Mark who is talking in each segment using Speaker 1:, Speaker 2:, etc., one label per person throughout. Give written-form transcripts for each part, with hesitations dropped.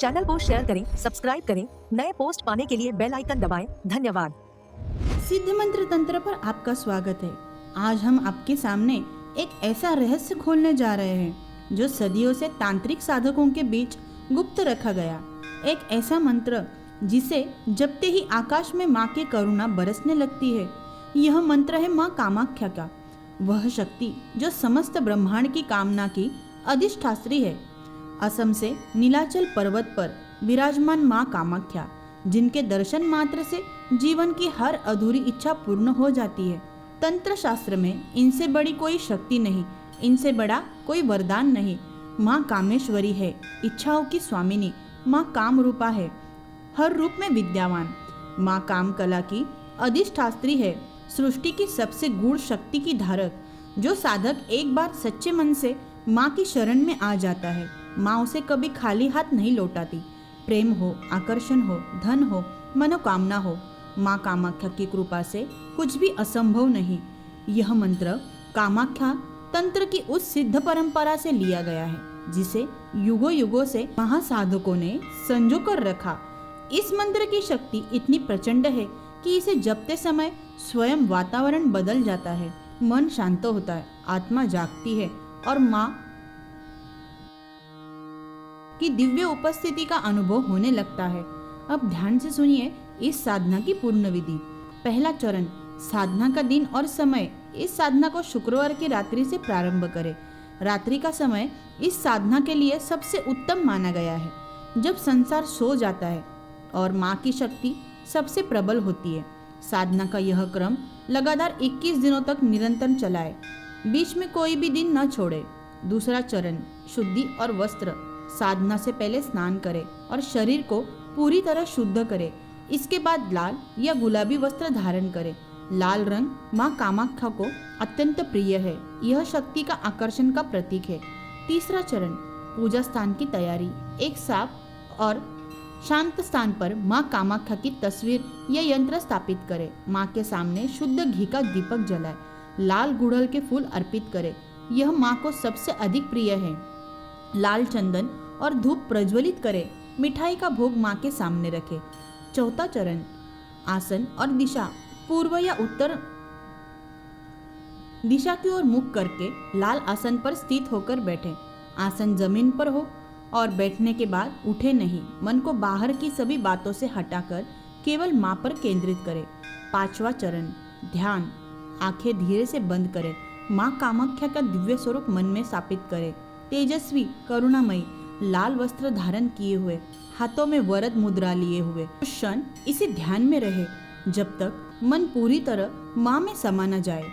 Speaker 1: Channel को share करें, subscribe करें, नए पोस्ट पाने के लिए बेल आइकन दबाएं। धन्यवाद।
Speaker 2: सिद्ध मंत्र तंत्र पर आपका स्वागत है। आज हम आपके सामने एक ऐसा रहस्य खोलने जा रहे हैं जो सदियों से तांत्रिक साधकों के बीच गुप्त रखा गया। एक ऐसा मंत्र जिसे जपते ही आकाश में माँ की करुणा बरसने लगती है। यह मंत्र है माँ कामाख्या का, वह शक्ति जो समस्त ब्रह्मांड की कामना की अधिष्ठात्री है। असम से नीलाचल पर्वत पर विराजमान माँ कामाख्या, जिनके दर्शन मात्र से जीवन की हर अधूरी इच्छा पूर्ण हो जाती है। तंत्र शास्त्र में इनसे बड़ी कोई शक्ति नहीं, इनसे बड़ा कोई वरदान नहीं। माँ कामेश्वरी है, इच्छाओं की स्वामिनी। माँ काम रूपा है, हर रूप में विद्यावान। माँ काम कला की अधिष्ठात्री है, सृष्टि की सबसे गूढ़ शक्ति की धारक। जो साधक एक बार सच्चे मन से माँ की शरण में आ जाता है, माँ उसे कभी खाली हाथ नहीं लौटाती। प्रेम हो, आकर्षण हो, धन हो, मनोकामना हो, माँ कामाख्या की कृपा से कुछ भी असंभव नहीं। यह मंत्र कामाख्या तंत्र की उस सिद्ध परंपरा से लिया गया है जिसे युगों युगों से महासाधकों ने संजो कर रखा। इस मंत्र की शक्ति इतनी प्रचंड है कि इसे जपते समय स्वयं वातावरण बदल जाता है, मन शांत होता है, आत्मा जागती है और माँ की दिव्य उपस्थिति का अनुभव होने लगता है। अब ध्यान से सुनिए इस साधना की पूर्ण विधि। पहला चरण, साधना का दिन और समय। इस साधना को शुक्रवार की रात्रि से प्रारंभ करें। रात्रि का समय इस साधना के लिए सबसे उत्तम माना गया है, जब संसार सो जाता है और माँ की शक्ति सबसे प्रबल होती है। साधना का यह क्रम लगातार 21 दिनों तक निरंतर चलाए, बीच में कोई भी दिन न छोड़े। दूसरा चरण, शुद्धि और वस्त्र। साधना से पहले स्नान करें और शरीर को पूरी तरह शुद्ध करें। इसके बाद लाल या गुलाबी वस्त्र धारण करें। लाल रंग माँ कामाख्या को अत्यंत प्रिय है, यह शक्ति का आकर्षण का प्रतीक है। तीसरा चरण, पूजा स्थान की तैयारी। एक साफ और शांत स्थान पर माँ कामाख्या की तस्वीर या यंत्र स्थापित करें। माँ के सामने शुद्ध घी का दीपक जलाए, लाल गुड़हल के फूल अर्पित करें, यह माँ को सबसे अधिक प्रिय है। लाल चंदन और धूप प्रज्वलित करें। मिठाई का भोग माँ के सामने रखें। चौथा चरण, आसन और दिशा। पूर्व या उत्तर दिशा की ओर मुख करके लाल आसन पर स्थित होकर बैठें। आसन जमीन पर हो और बैठने के बाद उठे नहीं। मन को बाहर की सभी बातों से हटाकर केवल माँ पर केंद्रित करें। पांचवा चरण, ध्यान। आंखें धीरे से बंद करें। माँ कामाख्या का दिव्य स्वरूप मन में स्थापित करें। तेजस्वी, करुणामयी, लाल वस्त्र धारण किए हुए, हाथों में वरद मुद्रा लिए हुए कुछ क्षण इसी ध्यान में रहे जब तक मन पूरी तरह माँ में समा न जाए।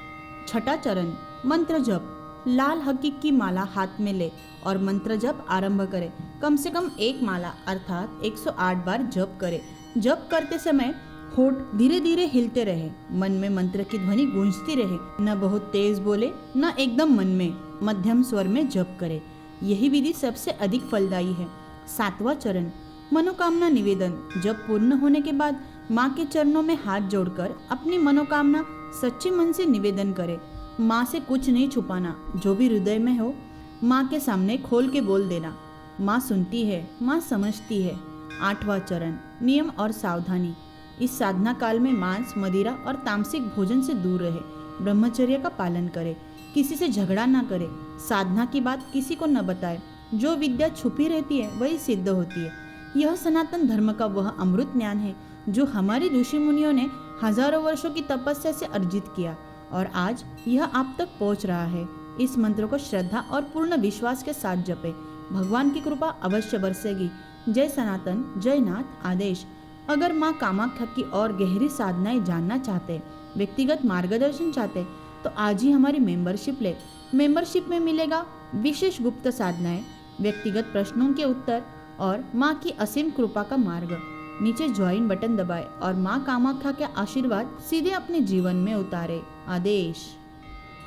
Speaker 2: छठा चरण, मंत्र जप। लाल हकीक की माला हाथ में ले और मंत्र जप आरंभ करें। कम से कम एक माला अर्थात 108 बार जप करें। जप करते समय होठ धीरे धीरे हिलते रहे, मन में मंत्र की ध्वनि गूंजती रहे। न बहुत तेज बोले, न एकदम मन में, मध्यम स्वर में जप करें। यही विधि सबसे अधिक फलदायी है। सातवां चरण, मनोकामना निवेदन। जब पूर्ण होने के बाद माँ के चरणों में हाथ जोड़कर अपनी मनोकामना सच्चे मन से निवेदन करें। माँ से कुछ नहीं छुपाना, जो भी हृदय में हो माँ के सामने खोल के बोल देना। माँ सुनती है, माँ समझती है। आठवां चरण, नियम और सावधानी। इस साधना काल में मांस, मदिरा और तामसिक भोजन से दूर रहे। ब्रह्मचर्य का पालन करें, किसी से झगड़ा ना करे, साधना की बात किसी को न बताए। जो विद्या छुपी रहती है वही सिद्ध होती है। यह सनातन धर्म का वह अमृत ज्ञान है जो हमारे ऋषि मुनियों ने हजारों वर्षों की तपस्या से अर्जित किया और आज यह आप तक पहुंच रहा है। इस मंत्र को श्रद्धा और पूर्ण विश्वास के साथ जपे, भगवान की कृपा अवश्य बरसेगी। जय सनातन, जय नाथ आदेश। अगर माँ कामाख्या की और गहरी साधनाएं जानना चाहते, व्यक्तिगत मार्गदर्शन चाहते, तो आज ही हमारी मेंबरशिप ले। मेंबरशिप में मिलेगा विशेष गुप्त साधनाएं, व्यक्तिगत प्रश्नों के उत्तर और माँ की असीम कृपा का मार्ग। नीचे ज्वाइन बटन दबाएं और माँ कामाख्या के आशीर्वाद सीधे अपने जीवन में उतारे। आदेश।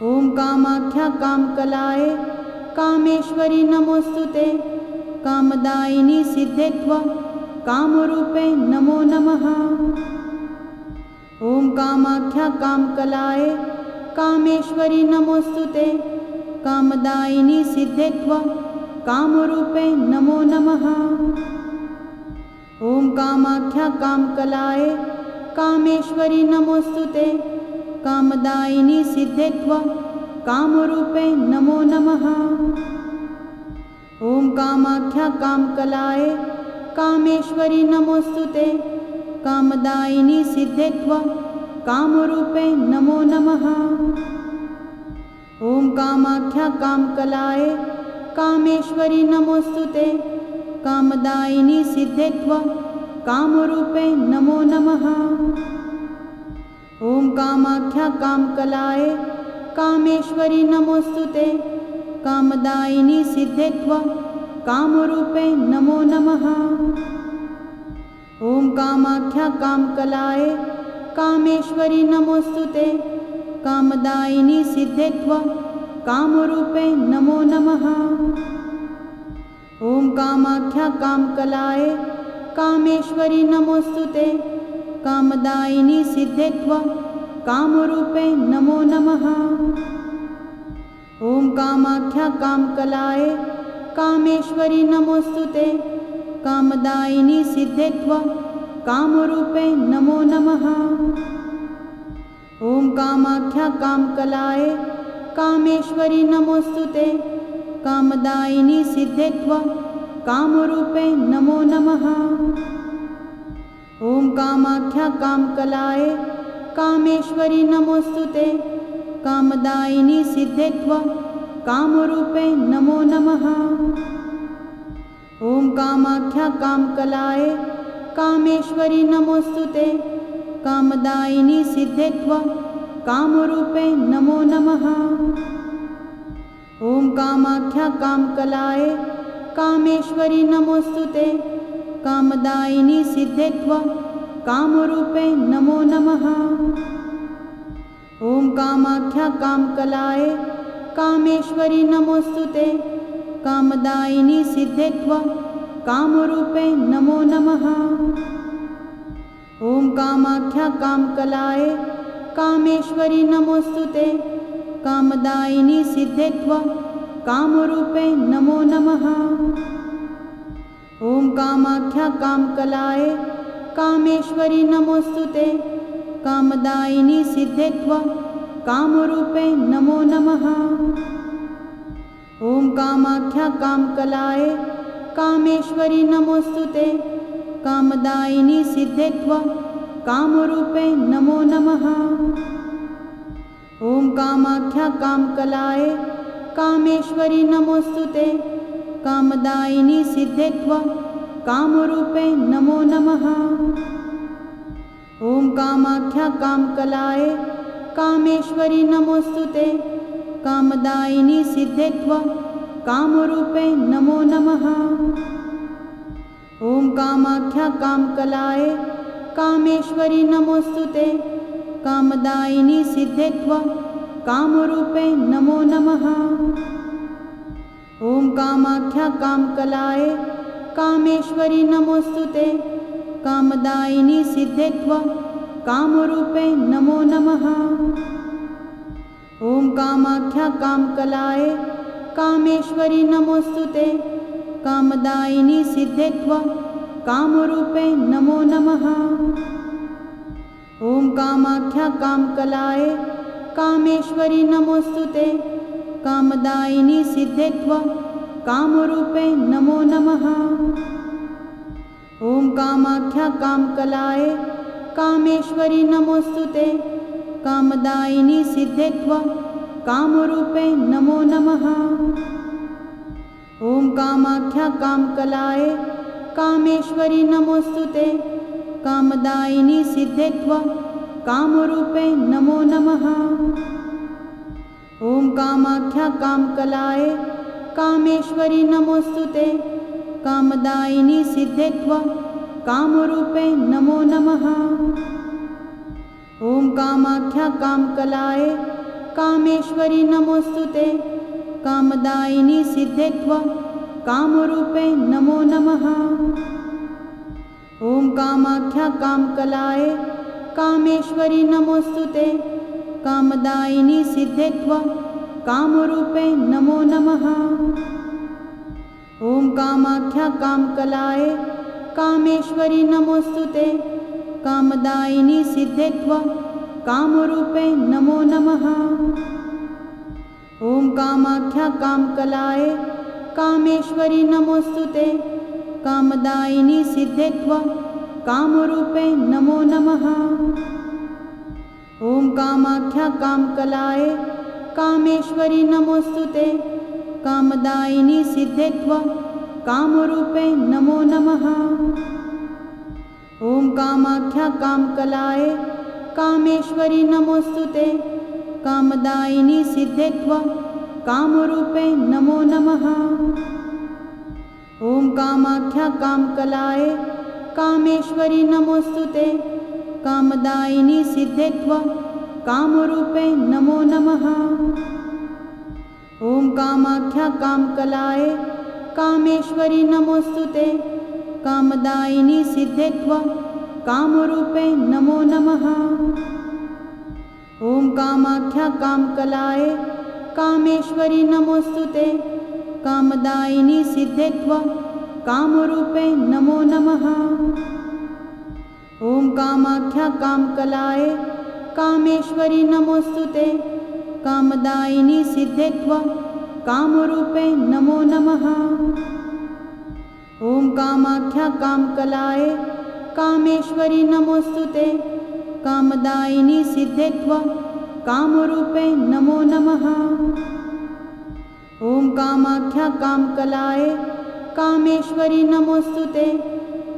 Speaker 2: ओम कामाख्या काम कलाए कामेश्वरी नमोस्तुते, कामदायिनी सिद्धेत्व काम रूपे नमो नमः। ओम कामाख्या काम कलाए कामेश्वरी नमोस्तुते, कामदायिनी सिद्धेत्व कामरूपे नमो नमः। कामाख्या कामकलाय कामेश्वरी नमोस्तुते कामदायिनी सिद्धेत्व कामरूपे नमो नमः। ओम कामाख्या कामकलाय कामेश्वरी नमोस्तुते कामदायिनी सिद्धेत्व कामरूपे नमो नमः। ओम कामाख्या कामकलाय कामेश्वरी नमोस्तुते कामदायिनी सिद्धेत्व कामरूपे नमो नमः। ओम कामाख्या कामकलाय कामेश्वरी नमोस्तुते कामदायिनी सिद्धेत्व कामरूपे नमो नमः। ओम कामाख्या कामकलाय कामेश्वरी नमोस्तुते कामदायिनी सिद्धेत्व कामरूपे नमो नमः। ओम कामाख्या कामकलाय कामेश्वरी नमोस्तुते कामदायिनी सिद्धेत्व कामरूपे नमो नमः। ओम कामाख्या कामकलाय कामेश्वरी नमोस्तुते कामदायिनी सिद्धेत्व कामरूपे नमो नमः। ओम कामाख्या कामकलाय कामेश्वरी नमोस्तुते कामदायिनी सिद्धेत्व कामरूपे नमो नमः। ओम कामाख्या कामकलाय कामेश्वरी नमोस्तुते कामदायिनी सिद्धेत्व कामरूपे नमो नमः। ओम कामाख्या कामकलाय कामेश्वरी नमोस्तुते कामदायिनी सिद्धेत्व कामरूपे नमो नमः। ओम कामाख्या कामकलाय कामेश्वरी नमोस्तुते कामदायिनी सिद्धेत्व कामरूपे नमो नमः। ओम कामाख्या कामकलाय कामेश्वरी नमोस्तुते कामदायिनी सिद्धेत्व कामरूपे नमो नमः। ओम कामाख्या कामकलाय कामेश्वरी नमोस्तुते कामदायिनी सिद्धेत्व कामरूपे नमो नमः। ओम कामाख्या कामकलाय कामेश्वरी नमोस्तुते कामदायिनी सिद्धेत्व कामरूपे नमो नमः। ओम कामाख्या कामकलाय कामेश्वरी नमोस्तुते कामदायिनी सिद्धेत्व कामरूपे नमो नमः। ओम कामाख्या कामकलाय कामेश्वरी नमोस्तुते कामदायिनी सिद्धेत्व कामरूपे नमो नमः। ओम कामाख्या कामकलाय कामेश्वरी नमोस्तुते कामदायिनी सिद्धेत्व कामरूपे नमो नमः। ओम कामाख्या कामकलाय कामेश्वरी नमोस्तुते कामदायिनी सिद्धेत्व कामरूपे नमो नमः। ओम कामाख्या कामकलाय कामेश्वरी नमोस्तुते कामदायिनी सिद्धेत्व कामरूपे नमो नमः। ओम कामाख्या कामकलाय कामेश्वरी नमोस्तुते कामदायिनी सिद्धेत्व कामरूपे नमो नमः। ओम कामाख्या कामकलाय कामेश्वरी नमोस्तुते कामदायिनी सिद्धेत्व कामरूपे नमो नमः। ओम कामाख्या कामकलाय कामेश्वरी नमोस्तुते कामदायिनी सिद्धेत्व कामरूपे नमो नमः। ओम कामाख्या कामकलाय कामेश्वरी नमोस्तुते कामदायिनी सिद्धेत्व कामरूपे नमो नमः। ओम कामाख्या कामकलाय कामेश्वरी नमोस्तुते कामदायिनी सिद्धेत्व कामरूपे नमो नमः। ओम कामाख्या कामकलाय कामेश्वरी नमोस्तुते कामदायिनी सिद्धेत्व कामरूपे नमो नमः। ओम कामाख्या कामकलाय कामेश्वरी नमोस्तुते कामदायिनी सिद्धेत्व कामरूपे नमो नमः। ओम कामाख्या कामकलाय कामेश्वरी नमोस्तुते। कामदायिनी सिद्धेत्वं कामरूपे नमो नमः। ओम कामाख्या कामकलाय कामेश्वरी नमोस्तुते। कामदायिनी सिद्धेत्वं कामरूपे नमो नमः। ओम कामाख्या कामकलाय कामेश्वरी नमोस्तुते। कामदायिनी सिद्धेत्वं कामरूपे नमो नमः। ओम कामाख्या कामकलाय कामेश्वरी नमोस्तुते। कामदायिनी सिद्धेत्वं कामरूपे नमो नमः। ओम कामाख्या कामकलाय कामेश्वरी नमोस्तुते। कामदायिनी सिद्धेत्वं कामरूपे नमो नमः। ओम कामाख्या कामकलाय कामेश्वरी नमोस्तुते। कामदायिनी सिद्धेत्वं कामरूपे नमो नमः। ओम कामाख्या कामकलाय कामेश्वरी नमोस्तुते। कामदायिनी सिद्धेत्वं कामरूपे नमो नमः। ओम कामाख्या कामकलाय कामेश्वरी नमोस्तुते। कामदायिनी सिद्धेत्वं कामरूपे नमो नमः। ओम कामाख्या कामकलाय कामेश्वरी नमोस्तुते। कामदायिनी सिद्धेत्वं कामरूपे नमो नमः। ओम कामाख्या कामकलाय कामेश्वरी नमोस्तुते।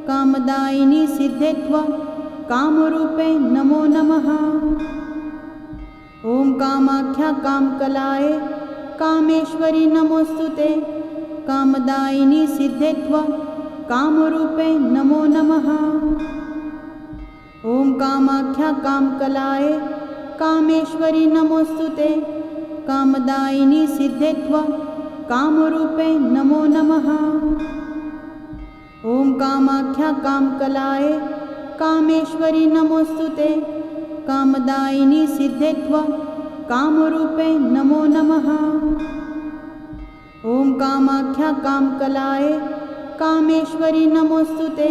Speaker 2: कामदायिनी सिद्धेत्वं कामरूपे नमो नमः। ओम कामाख्या कामकलाय कामेश्वरी नमोस्तुते। कामदायिनी सिद्धेत्वं कामरूपे नमो नमः। ओम कामाख्या कामकलाय कामेश्वरी नमोस्तुते। कामदायिनी सिद्धेत्वं कामरूपे नमो नमः। ओम कामाख्या कामकलाय कामेश्वरी नमोस्तुते। कामदायिनी सिद्धेत्वं कामरूपे नमो नमः। ओम कामाख्या कामकलाय कामेश्वरी नमोस्तुते।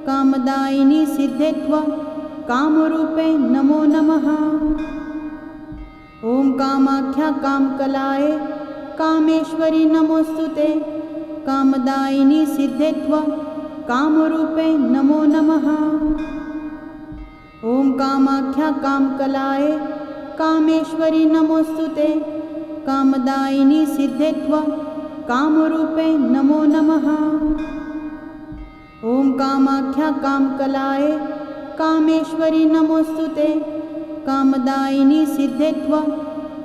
Speaker 2: कामदायिनी सिद्धेत्वं कामरूपे नमो नमः। ओम कामाख्या कामकलाय कामेश्वरी नमोस्तुते। कामदायिनी सिद्धेत्वं कामरूपे नमो नमः। ओम कामाख्या कामकलाय कामेश्वरी नमोस्तुते। कामदायिनी सिद्धेत्वं कामरूपे नमो नमः। ओम कामाख्या कामकलाय कामेश्वरी नमोस्तुते। कामदायिनी सिद्धेत्वं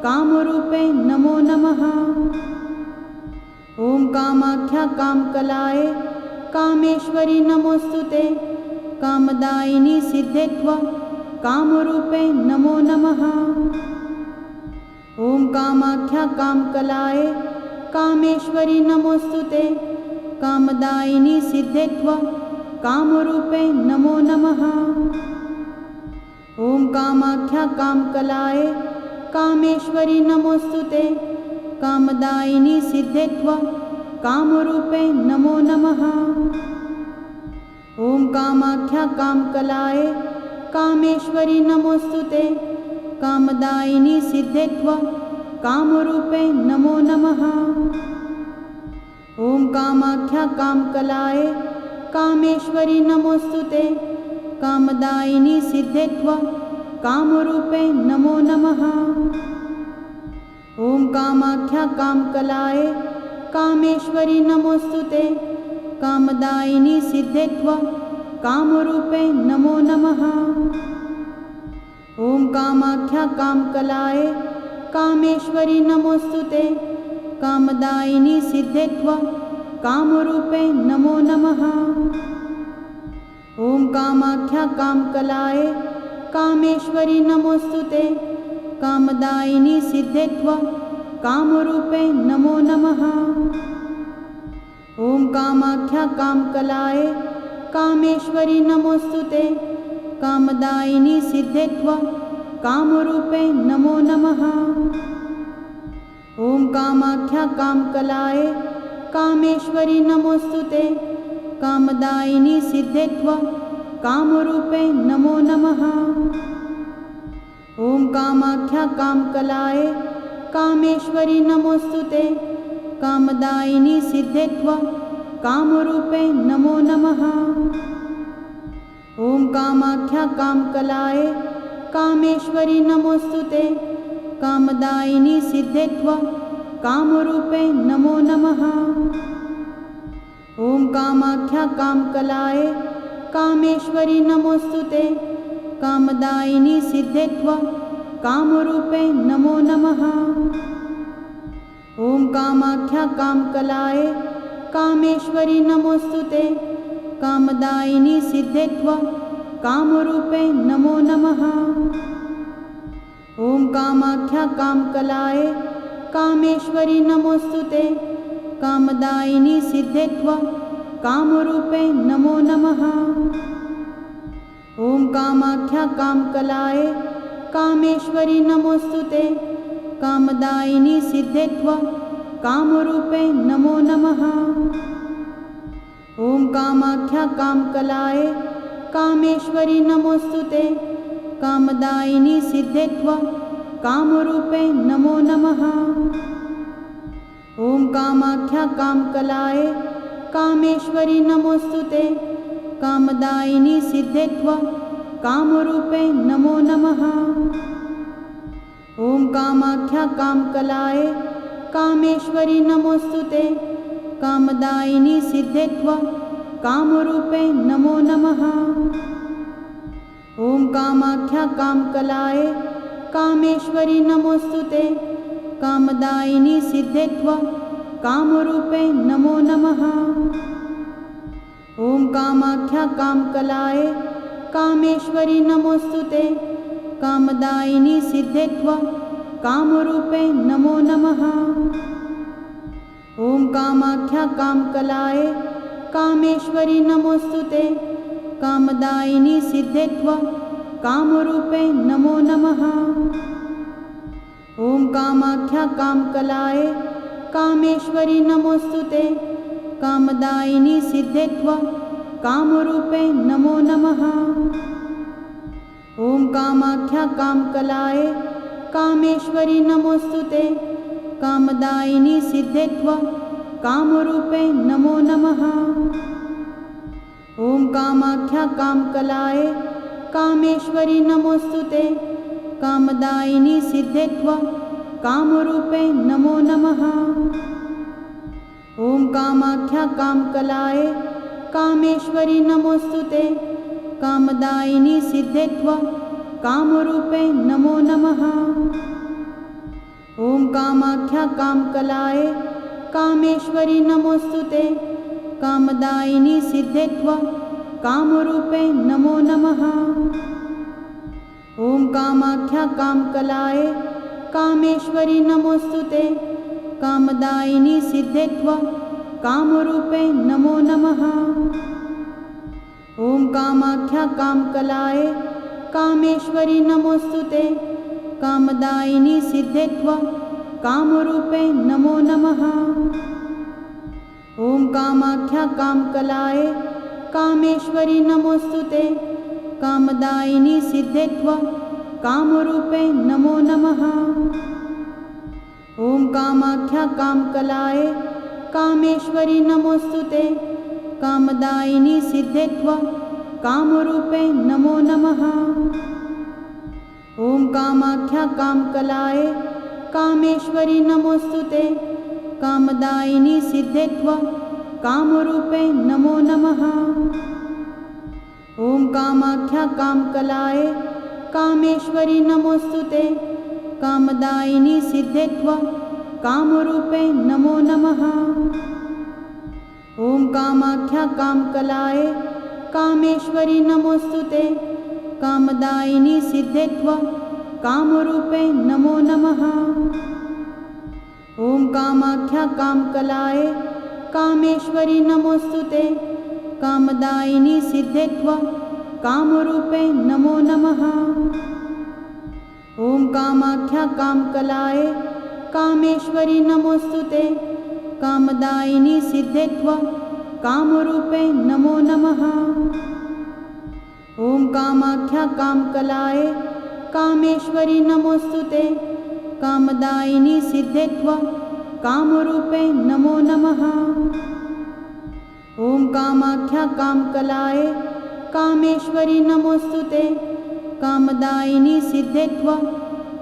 Speaker 2: कामरूपे नमो नमः। ओम कामाख्या कामकलाय कामेश्वरी नमोस्तुते। कामदायिनी सिद्धेत्वं कामरूपे नमो नमः। ओम कामाख्या कामकलाय कामेश्वरी नमोस्तुते। कामदायिनी सिद्धेत्वं कामरूपे नमो नमः। ओम कामाख्या कामकलाय कामेश्वरी नमोस्तुते। कामदायिनी सिद्धेत्वं कामरूपे नमो नमः। ओम कामाख्या कामकलाय कामेश्वरी नमोस्तुते। कामदायिनी सिद्धेत्वं कामरूपे नमो नमः। ओम कामाख्या कामकलाय कामेश्वरी नमोस्तुते। कामदायिनी सिद्धेत्वं कामरूपे नमो नमः। ओम कामाख्या कामकलाय कामेश्वरी नमोस्तुते। कामदायिनी सिद्धेत्वं कामरूपे नमो नमः। ओम कामाख्या कामकलाय कामेश्वरी नमोस्तुते। कामदायिनी सिद्धेत्वं कामरूपे नमो नमः। ओम कामाख्या कामकलाय कामेश्वरी नमोस्तुते। कामदायिनी सिद्धेत्वं कामरूपे नमो नमः। ओम कामाख्या कामकलाय कामेश्वरी नमोस्तुते। कामदायिनी सिद्धेत्वं कामरूपे नमो नमः। ओम कामाख्या कामकलाय कामेश्वरी नमोस्तुते। कामदायिनी सिद्धेत्व कामरूपे नमो नमः। ओम कामाख्या कामकलाय कामेश्वरी नमोस्तुते कामदायिनी सिद्धेत्व कामरूपे नमो नमः। ओम कामाख्या कामकलाय कामेश्वरी नमोस्तुते कामदायिनी सिद्धेत्व कामरूपे नमो नमः। ओम कामाख्या कामकलाय कामेश्वरी नमोस्तुते कामदायिनी सिद्धेत्व कामरूपे नमो नमः। ओम कामाख्या कामकलाय कामेश्वरी नमोस्तुते कामदायिनी सिद्धेत्व कामरूपे नमो नमः। ओम कामाख्या कामकलाय कामेश्वरी नमोस्तुते कामदायिनी सिद्धेत्व कामरूपे नमो नमः। ओम कामाख्या कामकलाय कामेश्वरी नमोस्तुते कामदायिनी सिद्धेत्व कामरूपे नमो नमः। ओम कामाख्या कामकलाय कामेश्वरी नमोस्तुते कामदायिनी सिद्धेत्व कामरूपे नमो नमः। ओम कामाख्या कामकलाय कामेश्वरी नमोस्तुते कामदायिनी सिद्धेत्व कामरूपे नमो नमः। ओम कामाख्या कामकलाय कामेश्वरी नमोस्तुते कामदायिनी सिद्धेत्व कामरूपे नमो नमः। ओम कामाख्या कामकलाय कामेश्वरी नमोस्तुते कामदायिनी सिद्धेत्व कामरूपे नमो नमः। ओम कामाख्या कामकलाय कामेश्वरी नमोस्तुते कामदायिनी सिद्धेत्व कामरूपे नमो नमः। ओम कामाख्या कामकलाय कामेश्वरी नमोस्तुते कामदायिनी सिद्धेत्व कामरूपे नमो नमः। ओम कामाख्या कामकलाय कामेश्वरी नमोस्तुते कामदायिनी सिद्धेत्व कामरूपे नमो नमः। ओम कामाख्या कामकलाय कामेश्वरी नमोस्तुते कामदायिनी सिद्धेत्व कामरूपे नमो नमः। ओम कामाख्या कामकलाय कामेश्वरी नमोस्तुते कामदायिनी सिद्धेत्व कामरूपे नमो नमः। ओम कामाख्या कामकलाय कामेश्वरी नमोस्तुते कामदायिनी सिद्धेत्व कामरूपे नमो नमः। ओम कामाख्या कामकलाय कामेश्वरी नमोस्तुते कामदायिनी सिद्धेत्व कामरूपे नमो नमः। ओम कामाख्या कामकलाय कामेश्वरी नमोस्तुते कामदायिनी सिद्धेत्व कामरूपे नमो नमः। ओम कामाख्या कामकलाय कामेश्वरी नमोस्तुते कामदायिनी सिद्धेत्व कामरूपे नमो नमः। ओम कामाख्या कामकलाय कामेश्वरी नमोस्तुते कामदायिनी सिद्धेत्व कामरूपे नमो नमः। ओम कामाख्या कामकलाय कामेश्वरी नमोस्तुते कामदायिनी सिद्धेत्व कामरूपे नमो नमः। ओम कामाख्या कामकलाय कामेश्वरी नमोस्तुते कामदायिनी सिद्धेत्व कामरूपे नमो नमः। ओम कामाख्या कामकलाय कामेश्वरी नमोस्तुते कामदायिनी सिद्धेत्व कामरूपे नमो नमः। ओम कामाख्या कामकलाय कामेश्वरी नमोस्तुते कामदायिनी सिद्धेत्व कामरूपे नमो नमः। ओम कामाख्या कामकलाय कामेश्वरी नमोस्तुते कामदायिनी सिद्धेत्व कामरूपे नमो नमः। ओम कामाख्या कामकलाय कामेश्वरी नमोस्तुते कामदायिनी सिद्धेत्व कामरूपे नमो नमः। ओम कामाख्या कामकलाय कामेश्वरी नमोस्तुते, कामदायिनी सिद्धेत्व कामरूपे नमो नमः। ओम कामाख्या कामकलाय कामेश्वरी नमोस्तुते, कामदायिनी सिद्धेत्व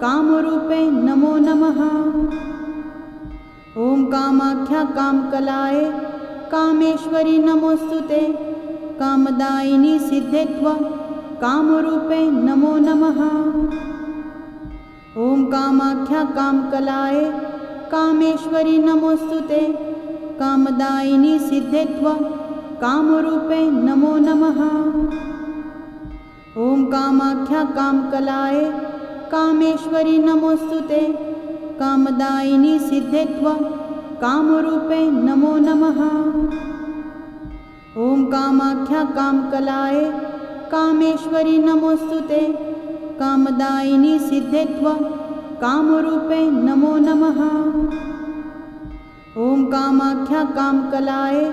Speaker 2: कामरूपे नमो नमः। ओम कामाख्या कामकलाय कामेश्वरी नमोस्तुते, कामदायिनी सिद्धेत्व कामरूपे नमो नमः। ओम कामाख्या कामकलाय कामेश्वरी नमोस्तुते, कामदायिनी सिद्धेत्व कामरूपे नमो नमः। ओम कामाख्या कामकलाय कामेश्वरी नमोस्तुते, कामदायिनी सिद्धेत्व कामरूपे नमो नमः। ओम कामाख्या कामकलाय कामेश्वरी नमोस्तुते, कामदायिनी सिद्धेत्व कामरूपे नमो नमः। ओम कामाख्या कामकलाय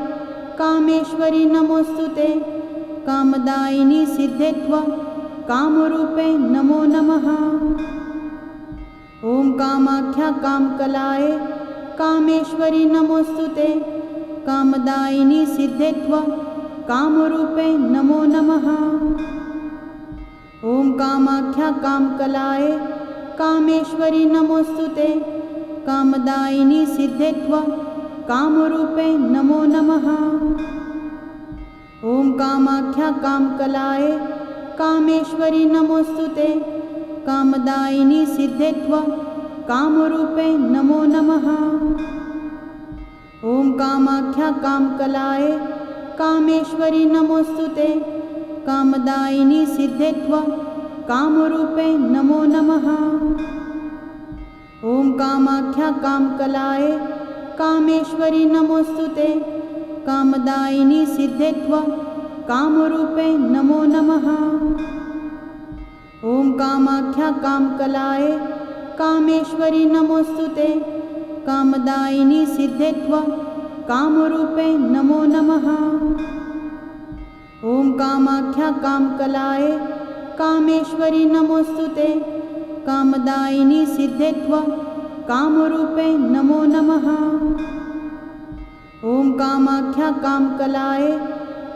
Speaker 2: कामेश्वरी नमोस्तुते, कामदायिनी सिद्धेत्व कामरूपे नमो नमः। ओम कामाख्या कामकलाय कामेश्वरी नमोस्तुते, कामदायिनी सिद्धेत्व कामरूपे नमो नमः। ओम कामाख्या कामकलाय कामेश्वरी नमोस्तुते, कामदायिनी सिद्धेत्व कामरूपे नमो नमः। ओम कामाख्या कामकलाय कामेश्वरी नमोस्तुते, कामदायिनी सिद्धेत्व कामरूपे नमो नमः। ओम कामाख्या कामकलाय कामेश्वरी नमोस्तुते, कामदायिनी सिद्धेत्व कामरूपे नमो नमः। ओम कामाख्या कामकलाय कामेश्वरी नमोस्तुते, कामदायिनी सिद्धेत्व कामरूपे नमो नमः। ओम कामाख्या कामकलाय कामेश्वरी नमोस्तुते, कामदायिनी सिद्धेत्व कामरूपे नमो नमः। ओम कामाख्या कामकलाय कामेश्वरी नमोस्तुते, कामदायिनी सिद्धेत्व कामरूपे नमो नमः। ओम कामाख्या कामकलाय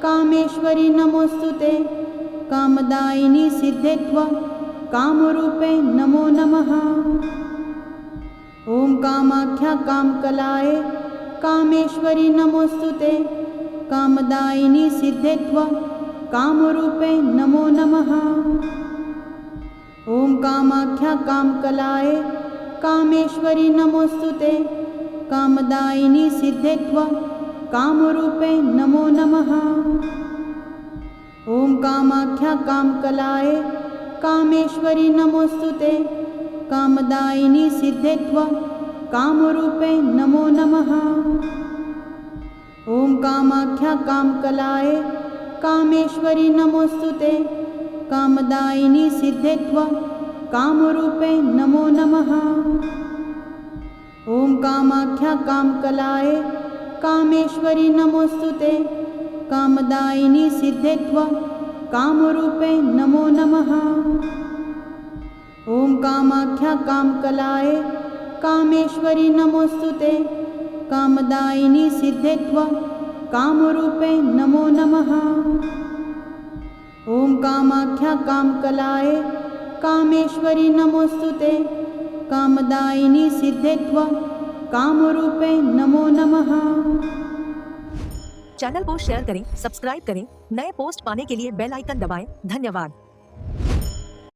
Speaker 2: कामेश्वरी नमोस्तुते, कामदायिनी सिद्धेत्व कामरूपे नमो नमः। ओम कामाख्या कामकलाय कामेश्वरी नमोस्तुते, कामदायिनी सिद्धेत्व कामरूपे नमो नमः। ओम कामाख्या कामकलाय कामेश्वरी नमोस्तुते, कामदायिनी सिद्धेत्व कामरूपे नमो नमः। ओम कामाख्या कामकलाय कामेश्वरी नमोस्तुते, कामदायिनी सिद्धेत्व कामरूपे नमो नमः। ओम कामाख्या कामकलाय कामेश्वरी नमोस्तुते, कामदायिनी सिद्धेत्व कामरूपे नमो नमः। ओम कामाख्या कामकलाय कामेश्वरी नमोस्तुते, कामदायिनी सिद्धेत्व कामरूपे नमो नमः। ओम कामाख्या कामकलाय कामेश्वरी नमोस्तुते, कामदायिनी सिद्धेत्व कामरूपे नमो नमः। ओम कामाख्या कामकलाय कामेश्वरी नमोस्तुते, कामदायिनी सिद्धेत्व कामरूपे नमो नमः।
Speaker 1: चैनल को शेयर करें, सब्सक्राइब करें, नए पोस्ट पाने के लिए बेल आइकन दबाएं। धन्यवाद।